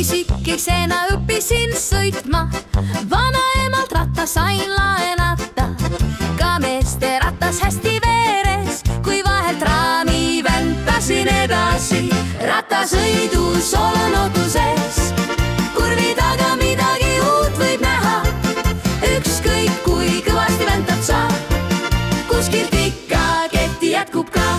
poisikesena õppisin sõitma, vanaemalt ratta sain laenata. Ka meeste ratas hästi veeres, kui vahelt raami väntasin edasi. Rattasõidus olen ootuses, kurvi taga midagi uut võib näha. Ükskõik kui kõvasti väntad sa, kuskilt ikka keti jätkub ka.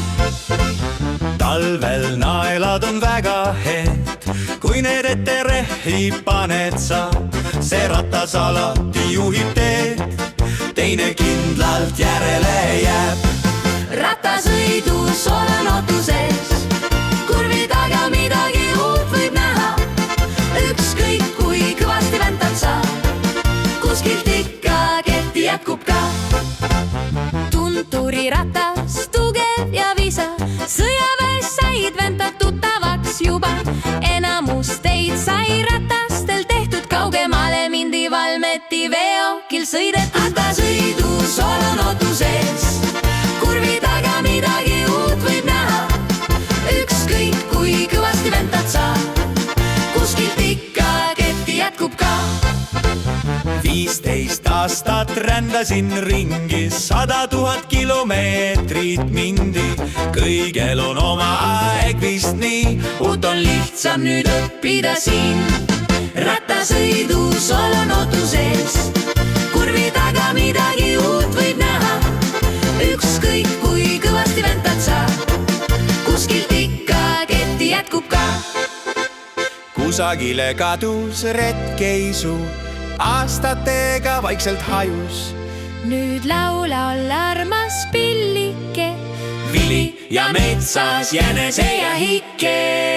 Talvel naelad on väga head, kui need ette rehvi paned sa. See ratas alati juhib teed, teine kindlalt järele jääb. Rattasõidus olen ootuses, kurvi taga midagi uut võib näha. Ükskõik kui kõvasti väntad sa, kuskilt ikka keti jätkub ka. Tunturi ratas, tugev ja visa, sõjaväes said väntad tuttavaks juba. Enamus teid sai ratastel tehtud, kaugemale mindi Valmeti veokil sõidet. Rattasõidus olen ootuses, kurvi taga midagi uut võib näha. Ükskõik kui kõvasti väntad sa, kuskilt ikka keti jätkub ka. 15 aastat rändasin ringi, 100 000 kilomeetrit mindi. Kõigel on oma aeg vist nii, uut on lihtsam nüüd õppida siin. Rattasõidus olen ootuses, kurvi taga midagi uut võib näha. Ükskõik kui kõvasti väntad sa, kuskilt ikka keti jätkub ka. Kusagile kadus retkeisu, aastatega vaikselt hajus. Nüüd laula olla armas pillike, Vili ja metsas jänese ja hike.